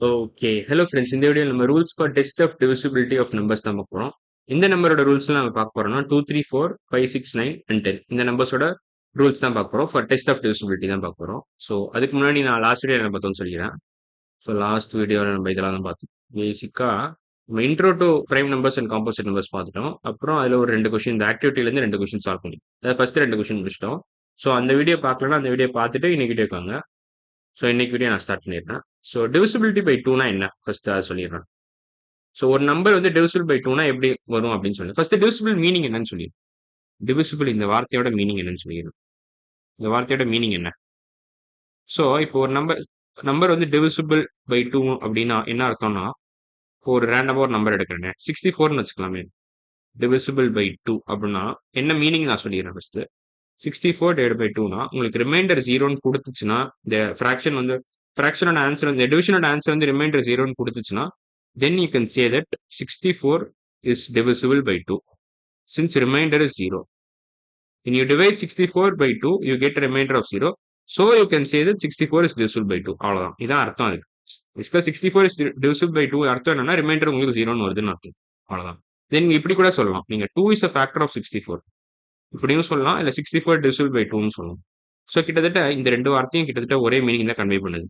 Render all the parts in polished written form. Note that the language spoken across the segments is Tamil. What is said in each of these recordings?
ஓகே. Hello friends. இந்த வீடியோல நம்ம rules for test of divisibility of numbers தான் பார்க்க போறோம். இந்த நம்பரோட ரூல்ஸ்லாம் நம்ம பார்க்க போறோம்னா 2, 3, 4, 5, 6, 9 அண்ட் 10. இந்த நம்பர்ஸோட ரூல்ஸ் தான் பார்க்க போறோம். ஃபார் டெஸ்ட் ஆஃப் டிவிசிபிலிட்டி தான் பார்க்க போறோம். ஸோ அதுக்கு முன்னாடி நான் லாஸ்ட் வீடியோ என்ன பார்த்தோம்னு சொல்லிக்கிறேன். ஸோ லாஸ்ட் வீடியோல நம்ம இதெல்லாம் தான் பார்த்தோம். பேசிக்கா நம்ம intro to prime numbers and composite numbers பார்த்துட்டோம். அப்புறம் அதுல ஒரு 2 கொஸ்டின் இந்த ஆக்டிவிட்டிலேருந்து 2 கொஸ்டின் சால்வ் பண்ணி அதாவது ஃபர்ஸ்ட் 2 கொஸ்டின் முடிச்சிட்டோம். ஸோ அந்த வீடியோ பார்க்கலன்னா அந்த வீடியோ பார்த்துட்டு இன்னைக்கு வீடியோக்கு வாங்க. ஸோ இன்னைக்கு வீடியோ நான் ஸ்டார்ட் பண்ணிடுறேன். ஸோ டிவிசிபிலிட்டி பை டூனா என்ன ஃபர்ஸ்ட் அதை சொல்லிடுறேன். ஸோ ஒரு நம்பர் வந்து டிவிசிபிள் பை டூனா எப்படி வரும் அப்படின்னு சொல்லி ஃபர்ஸ்ட் டிவிசிபிள் மீனிங் என்னன்னு சொல்லிடும். டிவிசிபிள் இந்த வார்த்தையோட மீனிங் என்னன்னு சொல்லிடும். இந்த வார்த்தையோட மீனிங் என்ன? ஸோ இப்போ ஒரு நம்பர் நம்பர் வந்து டிவிசிபிள் பை டூ அப்படின்னா என்ன அர்த்தம்னா, இப்போ ஒரு ரேண்டமா ஒரு நம்பர் எடுக்கிறேன் 64ன்னு வச்சுக்கலாமே. டிவிசிபிள் பை டூ அப்படின்னா என்ன மீனிங் நான் சொல்லிடுறேன் ஃபர்ஸ்ட். 64 டிவைட் பை டூனா உங்களுக்கு ரிமைண்டர் ஜீரோன்னு கொடுத்துச்சுன்னா, இந்த ஃப்ராக்ஷன் வந்து ஃப்ராக்ஷனோட ஆன்சர் வந்து டிவிஷனோட ஆன்சர் வந்து ரிமைண்டர் ஜீரோன்னு கொடுத்துச்சுன்னா, then you can say that 64 is divisible by 2 since remainder is 0. When you divide 64 by 2, you get a remainder of 0. So you can say that 64 is divisible by 2. அவ்வளவுதான். இதான் அர்த்தம் அதுக்கு. Because 64 is divisible by 2 அர்த்தம் என்னன்னா ரிமைண்டர் உங்களுக்கு 0ன்னு வருதுன்னு அர்த்தம். அவ்வளவுதான். தென் இப்படி கூட சொல்லலாம். நீங்க 2 is a factor of 64. இப்படியும் சொல்லலாம். இல்ல 64 divisible by 2ன்னு சொல்லலாம். ஸோ கிட்டத்தட்ட இந்த ரெண்டு வார்த்தையும் கிட்டத்தட்ட ஒரே மீனிங் தான் கன்வே பண்ணுது.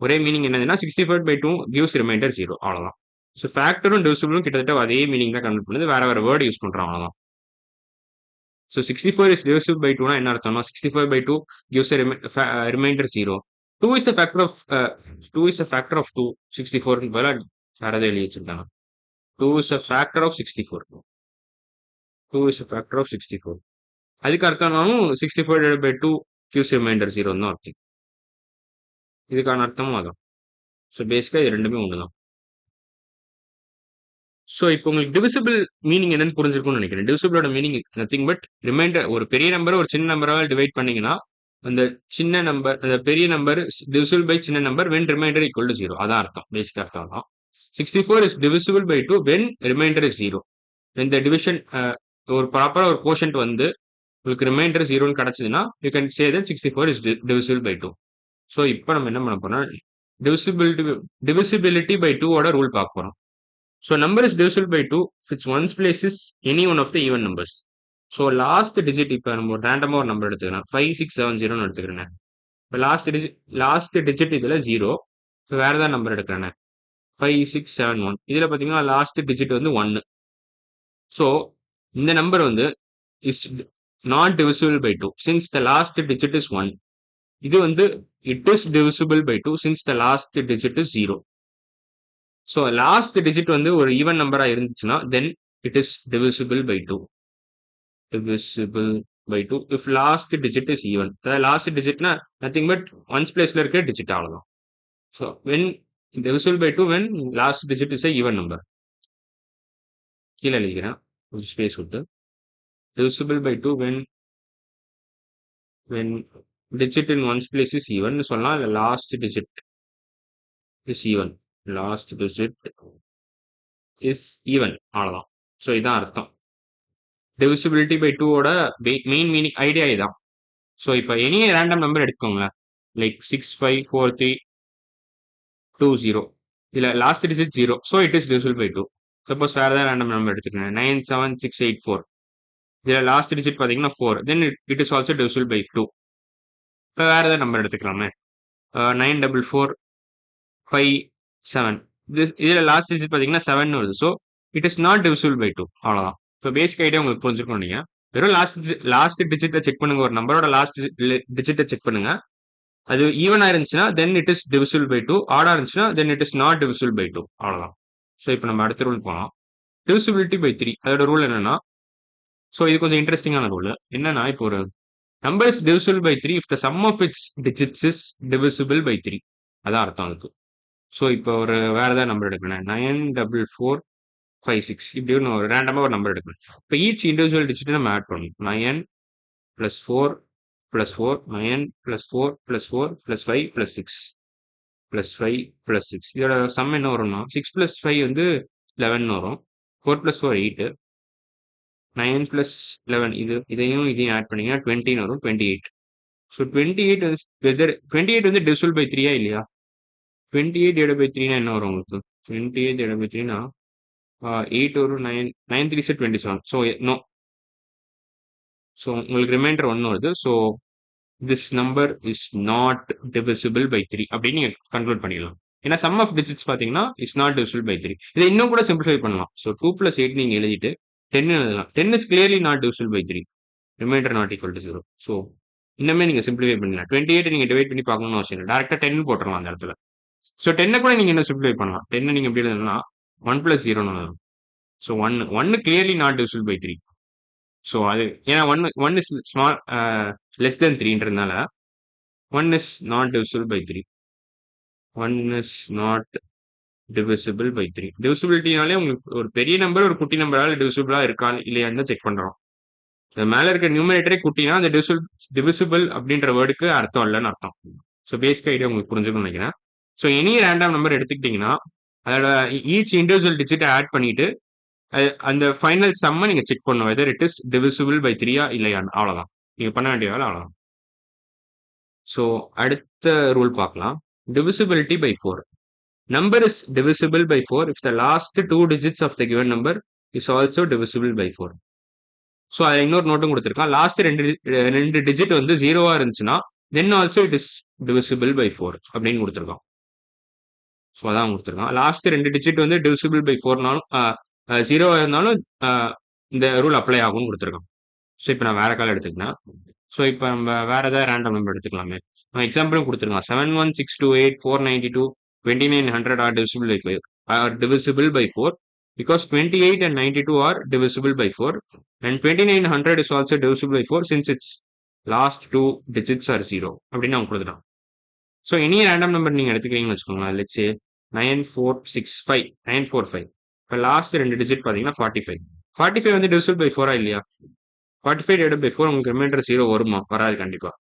ஒரே மீனிங் என்னதுன்னா 65 by 2 gives ரிமைண்டர் 0. அவ்வளவுதான். ஸோ ஃபேக்டரும் டிவிசிபிளும் கிட்டத்தட்ட அதே மீனிங் தான் கன்வெர்ட் பண்ணுது. வேற வேற வேர்டு யூஸ் பண்றோம் அவ்வளவுதான். ஸோ 64 இஸ் divisible by 2னா என்ன அர்த்தம்னா 65 by 2 gives a remainder 0. 2 is a factor of 2 is a factor of 2. 64 பதிலா வேற ஏதோ எழுதி வச்சிருக்காங்க. 2 is a factor of 64. 2 is a factor of 64. அதுக்கு அர்த்தம்னாலும் 64 divided by 2 gives remainder 0 தான் அர்த்தம். இதுக்கான அர்த்தமும் அதான். ஸோ பேசிக்கா இது ரெண்டுமே ஒண்ணுதான். ஸோ இப்போ உங்களுக்கு டிவிசிபிள் மீனிங் என்னன்னு புரிஞ்சிருக்கும்னு நினைக்கிறேன். டிவிசிபிளோட மீனிங் நத்திங் பட் ரிமைண்டர். ஒரு பெரிய நம்பரை ஒரு சின்ன நம்பரால் டிவைட் பண்ணீங்கன்னா அந்த சின்ன நம்பர் அந்த பெரிய நம்பர் டிவிசிபிள் பை சின்ன number when remainder equal to 0. அதான் அர்த்தம். பேசிக் அர்த்தம் தான். 64 is divisible by 2 when remainder is 0. இந்த டிவிஷன் ஒரு ப்ராப்பரா ஒரு கோஷன்ட் வந்து உங்களுக்கு ரிமைண்டர் 0ன்னு கிடைச்சதுன்னா you can say that 64 is divisible by 2. So இப்போ நம்ம என்ன பண்ண போறோம், டிவிசிபிலிட்டி பை 2 ஓட ரூல் பார்க்க போறோம். So number is divisible by 2 if its ones place is any one of the even numbers. So last digit இப்போ நம்ம ரேண்டமா ஒரு நம்பர் எடுத்துக்கிறேன் 5670 எடுத்துக்கிறேன். இப்போ லாஸ்ட் டிஜிட் இதுல 0. இப்போ வேற ஏதாவது நம்பர் எடுக்கிறேன் 5671. இதுல பாத்தீங்கன்னா லாஸ்ட் டிஜிட் வந்து 1. ஸோ இந்த நம்பர் வந்து is not divisible by 2 since the last digit is 1. இது வந்து it is divisible by 2 since the last digit is 0. So last digit வந்து ஒரு ஈவன் நம்பரா இருந்துச்சுன்னா then it is divisible by 2. divisible by 2 if last digit is even. அதாவது லாஸ்ட் டிஜிட்னா நத்திங் பட் ஒன்ஸ் பிளேஸ்ல இருக்கிற டிஜிட் அவ்வளவுதான். So when divisible by 2 when last digit is a even number. கீழே எழுதிக்கிறேன் ஒரு ஸ்பேஸ் விட்டு. divisible by 2 when digit in ones place is even சொல்லலாம். இல்ல last digit is even. last digit is even அவ்வளவுதான். ஸோ இதான் அர்த்தம். divisibility by 2 ஓட மெயின் மீனிங் ஐடியா இதான். ஸோ இப்போ எனி ரேண்டம் நம்பர் எடுத்துக்கோங்க லைக் 654320. இதுல last digit 0. So it is divisible by 2. Suppose வேற ஏதாவது ரேண்டம் நம்பர் எடுத்துக்கோங்க 97684. இதுல லாஸ்ட் டிஜிட் பாத்தீங்கன்னா 4. Then it is also divisible by 2. இப்போ வேற ஏதாவது நம்பர் எடுத்துக்கலாமே 94457. இதுல லாஸ்ட் டிஜிட் பாத்தீங்கன்னா 7 வருது. So it is not divisible by 2. அவ்வளவுதான். ஸோ பேசிக் ஐடியா உங்களுக்கு புரிஞ்சுக்கணும். நீங்க வெறும் லாஸ்ட் டிஜிட்டை செக் பண்ணுங்க. ஒரு நம்பரோட லாஸ்ட் டிஜிட்டை செக் பண்ணுங்க. அது ஈவனா இருந்துச்சுன்னா then it is divisible by 2. ஆடா இருந்துச்சுன்னா then it is not divisible by 2. அவ்வளவுதான். ஸோ இப்போ நம்ம அடுத்த ரூல் போகலாம். divisibility by 3. அதோட ரூல் என்னன்னா, ஸோ இது கொஞ்சம் இன்ட்ரெஸ்டிங்கான ரூல். என்னன்னா இப்போ ஒரு number is divisible by 3 if the sum of its digits is divisible by 3. அதான் அர்த்தம் அதுக்கு. ஸோ இப்போ ஒரு வேற ஏதாவது நம்பர் எடுக்கணும் 94456. இப்படி ஒரு ரேண்டமா ஒரு நம்பர் எடுக்கணும். இப்போ ஈச் இண்டிவிஜுவல் டிஜிட் நம்ம ஆட் பண்ணணும். 9 plus 4 plus 4 9 plus 4 plus 4 plus 5 plus 6 plus 5 plus 6. இதோட சம் என்ன வரும்னா 6 plus 5 வந்து 11 வரும். 4 plus 4 8. 9 plus 11 இதையும் ஆட் பண்ணீங்கன்னா 20 வரும். 28. ஸோ 28 28 வந்து divisible by 3 இல்லையா? 28 divided by 3 என்ன வரும் உங்களுக்கு? 28 divided by 3 8 வரும். 9 3 is 27. So no. So உங்களுக்கு ரிமைண்டர் 1 வருது. So this number is not divisible by 3 அப்படின்னு நீங்க கன்க்ளூட் பண்ணிடலாம். ஏன்னா சம் ஆஃப் டிஜிட்ஸ் பாத்தீங்கன்னா இஸ் நாட் divisible by 3. இதை இன்னும் கூட சிம்பிளிஃபை பண்ணலாம். ஸோ 2 plus 8 நீங்க எழுதிட்டு 10 எழுதலாம். 10 is clearly not divisible by 3. Remainder not equal to 0. So இன்னமே நீங்க சிம்பிளிஃபை பண்ணலாம். 28 நீங்க டிவைட் பண்ணி பார்க்கணும்னு அவசியம் இல்லை. டேரக்டா 10 போட்டுடலாம் அந்த இடத்துல. ஸோ 10 கூட நீங்க என்ன சிம்பிளிஃபை பண்ணலாம். 10 நீங்க எப்படி எழுதணும்னா 1 plus 0 எழுதணும். So 1 clearly not divisible by 3. So அது ஏன்னா one is small less than 3ன்றதுனால 1 is not divisible by 3. 1 is not divisible by 3. டிவிசிபிலிட்டினாலே உங்களுக்கு ஒரு பெரிய நம்பர் ஒரு குட்டி நம்பரால டிவிசிபிளா இருக்கா இல்லையான்னு செக் பண்றோம். மேல இருக்க நியூமரேட்டரே குட்டினா அந்த டிவிசிபிள் அப்படின்ற வேர்டுக்கு அர்த்தம் இல்லைன்னு அர்த்தம். ஸோ பேசிக் ஐடியா உங்களுக்கு புரிஞ்சுக்கணும்னு நினைக்கிறேன். ஸோ எனி ரேண்டம் நம்பர் எடுத்துக்கிட்டீங்கன்னா அதோட ஈச் இண்டிவிஜுவல் டிஜிட்டை ஆட் பண்ணிட்டு அந்த ஃபைனல் சம்மை நீங்க செக் பண்ணும் whether it is divisible by 3-ஆ இல்லையான்னு. அவ்வளவுதான் நீங்க பண்ண வேண்டிய வேலை, அவ்வளவுதான். ஸோ அடுத்த ரூல் பார்க்கலாம். divisibility by 4. Number is divisible by 4 if the last 2 digits of the given number is also divisible by 4. So அதில் இன்னொரு நோட்டும் கொடுத்துருக்கான். லாஸ்ட் ரெண்டு டிஜிட் வந்து 0-ஆ இருந்துச்சுன்னா then also it is divisible by 4 அப்படின்னு கொடுத்துருக்கான். ஸோ அதான் கொடுத்துருக்கான். லாஸ்ட் 2 டிஜிட் வந்து divisible by 4னாலும் 0-ஆ இருந்தாலும் இந்த ரூல் அப்ளை ஆகும்னு கொடுத்துருக்கான். ஸோ இப்போ நான் வேற கால் எடுத்துக்கிட்டேன். ஸோ இப்போ நம்ம வேற ஏதாவது ரேண்டம் நம்பர் எடுத்துக்கலாமே. எக்ஸாம்பிளும் கொடுத்துருக்கான். 71628 492 2900 are divisible by 5 are divisible by 4 because 28 and 92 are divisible by 4 and 2900 is also divisible by 4 since its last 2 digits are 0 அப்படின்னு அவங்க கொடுத்துட்டான். ஸோ எனி ரேண்டம் நம்பர் நீங்க எடுத்துக்கிறீங்கன்னு வச்சுக்கோங்க. Let's say 9465 945. இப்போ லாஸ்ட் 2 டிஜிட் பார்த்தீங்கன்னா 45. 45 வந்து divisible by 4-ஆ இல்லையா? 45 divided by 4 உங்களுக்கு ரிமைண்டர் 0 வருமா? வராது கண்டிப்பா.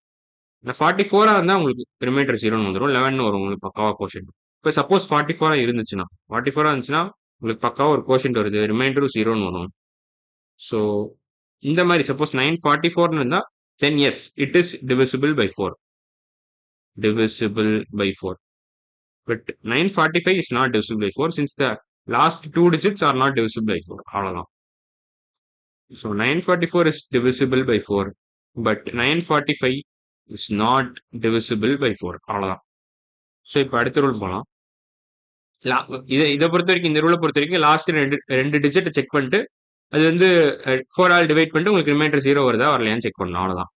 44-ஆ இருந்தா உங்களுக்கு ரிமைண்டர் 0ன்னு வந்துடும். 11 வரும் உங்களுக்கு பக்காவா கோஷன். இப்போ சப்போஸ் 44-ஆ இருந்துச்சுன்னா 44-ஆ இருந்துச்சுன்னா உங்களுக்கு பக்காவா ஒரு கோஷன் வருது, ரிமைண்டரும் 0ன்னு வரும். ஸோ இந்த மாதிரி சப்போஸ் 944ன்னு இருந்தா then yes it is divisible by 4. divisible by 4. But 945 is not divisible by 4 since the last 2 digits are not divisible by 4. அவ்வளவுதான். So 944 is divisible by 4, but 945 is not divisible by 4. அவ்வளவுதான். ஸோ இப்போ அடுத்த ரூல் போகலாம். இதை பொறுத்த வரைக்கும் இந்த ரூலை பொறுத்த வரைக்கும் லாஸ்ட் ரெண்டு டிஜிட்டை செக் பண்ணிட்டு அது வந்து 4-ஆல் டிவைட் பண்ணிட்டு உங்களுக்கு ரிமைண்டர் 0 வருதா வரலையான்னு செக் பண்ணணும், அவ்வளவுதான்.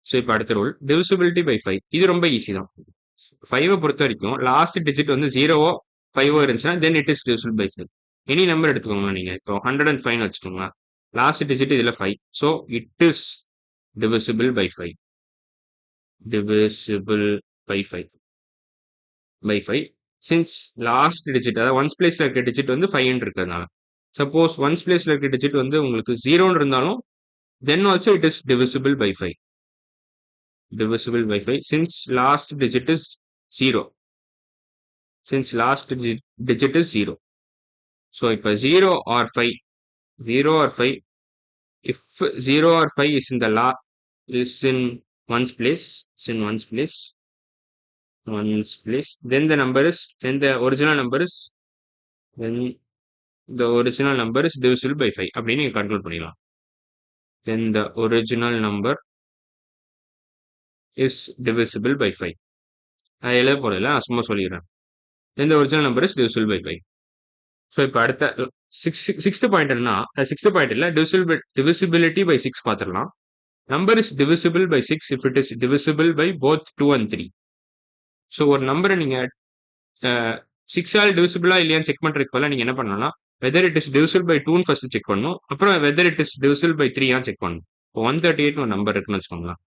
ஸோ இப்போ அடுத்த ரூல் divisibility by 5. இது ரொம்ப ஈஸி தான். 5-ஐ பொறுத்த வரைக்கும் லாஸ்ட் டிஜிட் வந்து 0-ஓ 5-ஓ இருந்துச்சுன்னா then it is divisible by 5. Any number எடுத்துக்கோங்க நீங்க. இப்போ 105 வச்சுக்கோங்க. லாஸ்ட் டிஜிட் இதுல 5. So it is divisible by 5. divisible by 5 by 5 since last digit அதாவது ஒன்ஸ் பிளேஸ்ல இருக்க டிஜிட் வந்து 5 இருக்கிறதுனால. சப்போஸ் ஒன்ஸ் பிளேஸ்ல இருக்க டிஜிட் வந்து உங்களுக்கு 0 இருந்தாலும் then also it is divisible by 5. divisible by 5 since last digit is 0. since last digit is 0. so இப்போ 0 or 5 if 0 or 5 is in the is in ones place then the number is then the original number is divisible by 5 அப்படின்னு நீங்க கன்க்ளூட் பண்ணிடலாம். then the original number is divisible by 5. நான் எழுத போறதில்ல, நான் சும்மா சொல்லிடுறேன். then the original number is divisible by 5. So இப்போ அடுத்த சிக்ஸ்த் பாயிண்ட் என்னன்னா, சிக்ஸ்த் பாயிண்ட் இல்ல divisibility by 6 பார்த்துடலாம். Number is divisible by 6 if it is divisible by both 2 and 3. So ஒரு நம்பரை நீங்க 6-ஆல் டிவிசிபிளா இல்லையான்னு செக் பண்றதுக்கு பதிலா நீங்க என்ன பண்ணலாம், whether it is divisible by 2ன்னு ஃபர்ஸ்ட் செக் பண்ணணும். அப்புறம் whether it is divisible by 3-ஆன்னு செக் பண்ணணும். இப்போ 138 ஒரு நம்பர் இருக்குன்னு வச்சுக்கோங்களேன்.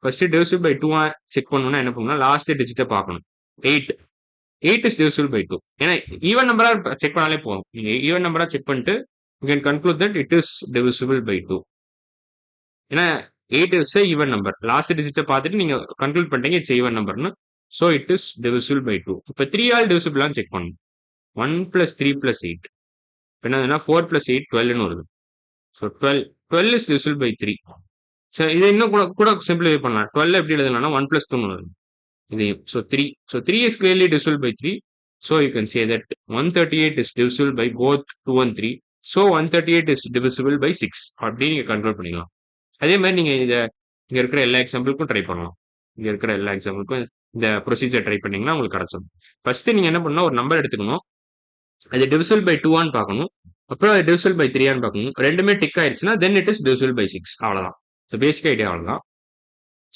ஃபர்ஸ்ட் divisible by 2-ஆ செக் பண்ணணும்னா என்ன பண்ணணும், லாஸ்ட் டிஜிட்டை பார்க்கணும். 8 is divisible by 2. ஏன்னா ஈவன் நம்பரா செக் பண்ணாலே போதும். நீங்க ஈவன் நம்பரா செக் பண்ணிட்டு you can conclude that it is divisible by 2. ஏன்னா 8 is a even number. Last டிஜிட்டை பார்த்துட்டு நீங்க கன்க்ளூட் பண்ணிட்டீங்க இட்ஸ் ஈவன் நம்பர்னு. so it is divisible by 2. இப்போ 3-ஆல் divisible செக் பண்ணணும். 1 plus 3 plus 8 என்னதுன்னா 4 plus 8 12ன்னு வருது. So 12 is divisible by 3. So இதை இன்னும் கூட சிம்பிளிஃபை பண்ணலாம். 12 எப்படி எழுதலாம்னா 1 plus 2 வருது. இது so 3 is clearly divisible by 3 So you can say that 138 is divisible by both 2 and 3. So 138 is divisible by 6 அப்படின்னு நீங்க கன்க்ளூட் பண்ணிக்கலாம். அதே மாதிரி நீங்க இங்க இருக்கிற எல்லா எக்ஸாம்பிளுக்கும் ட்ரை பண்ணலாம். இங்க இருக்கிற எல்லா எக்ஸாம்பிளுக்கும் இந்த ப்ரொசீஜர் ட்ரை பண்ணீங்கன்னா உங்களுக்கு கிடைச்சிடும். ஃபர்ஸ்ட் நீங்க என்ன பண்ணணும், ஒரு நம்பர் எடுத்துக்கணும், அது divisible by 2 ஆன்னு பார்க்கணும், அப்புறம் அது divisible by 3 ஆன்னு பார்க்கணும். ரெண்டுமே டிக் ஆயிடுச்சுன்னா then it is divisible by 6. அவ்வளவுதான். ஸோ பேசிக் ஐடியா அவ்வளவுதான்.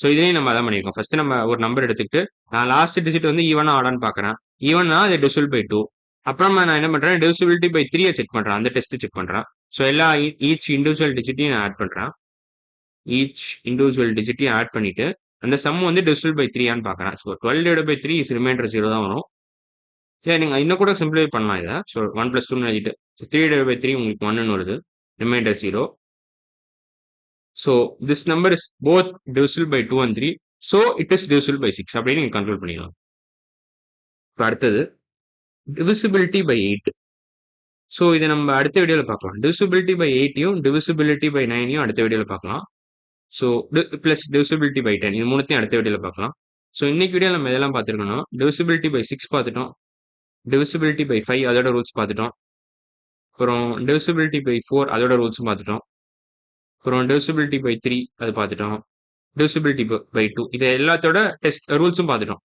ஸோ இதையும் நம்ம அதான் பண்ணியிருக்கோம். ஃபர்ஸ்ட் நம்ம ஒரு நம்பர் எடுத்துக்கிட்டு நான் லாஸ்ட் டிஜிட் வந்து ஈவனா ஆடான்னு பார்க்கறேன். ஈவனா அது divisible by 2. அப்புறமா நான் என்ன பண்றேன், divisibility by 3 செக் பண்றேன், அந்த டெஸ்ட் செக் பண்றேன். ஸோ எல்லா ஈச் இண்டிவிஜுவல் டிஜிட்டையும் நான் ஆட் பண்றேன். ஈச் இண்டிவிஜுவல் டிஜிட்டையும் ஆட் பண்ணிட்டு அந்த சம் வந்து divisible by 3 ஆன்னு பார்க்கறேன். So 12 divided by 3 is remainder 0 தான் வரும். சரி, நீங்க இன்னும் கூட சிம்பிளிஃபை பண்ணலாம் இதை. ஸோ 1 + 2 எழுதிட்டு 3 divided by 3 உங்களுக்கு 1 வருது, remainder 0. So this number is both divisible by 2 and 3. So it is divisible by 6 அப்படின்னு நீங்க கன்க்ளூட் பண்ணிக்கலாம். இப்போ அடுத்தது divisibility by 8. ஸோ இதை நம்ம அடுத்த வீடியோவில் பார்க்கலாம். divisibility by 8யும் divisibility by 9யும் அடுத்த வீடியோவில் பார்க்கலாம். ஸோ ப்ளஸ் divisibility by 10 இது மூணுத்தையும் அடுத்த வீடியோவில் பார்க்கலாம். ஸோ இன்னைக்கு வீடியோ நம்ம எதெல்லாம் பார்த்துருக்கோம்னா divisibility by 6 பார்த்துட்டோம், divisibility by 5 அதோட ரூல்ஸ் பார்த்துட்டோம், அப்புறம் divisibility by 4 அதோட ரூல்ஸும் பார்த்துட்டோம், அப்புறம் divisibility by 3 அது பார்த்துட்டோம், divisibility by 2 இது எல்லாத்தோட டெஸ்ட் ரூல்ஸும் பார்த்துட்டோம்.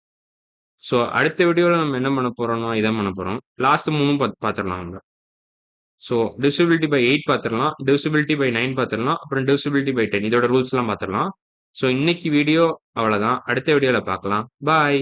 ஸோ அடுத்த வீடியோவில் நம்ம என்ன பண்ண போறோம்னா இதான் பண்ண போறோம். லாஸ்ட் மூணும் பார்த்துடலாம் நம்ம. ஸோ divisibility by 8 பார்த்துடலாம், divisibility by 9 பார்த்துடலாம், அப்புறம் divisibility by 10 இதோட ரூல்ஸ்லாம் பார்த்துடலாம். ஸோ இன்னைக்கு வீடியோ அவ்வளோதான். அடுத்த வீடியோவில் பார்க்கலாம். பாய்.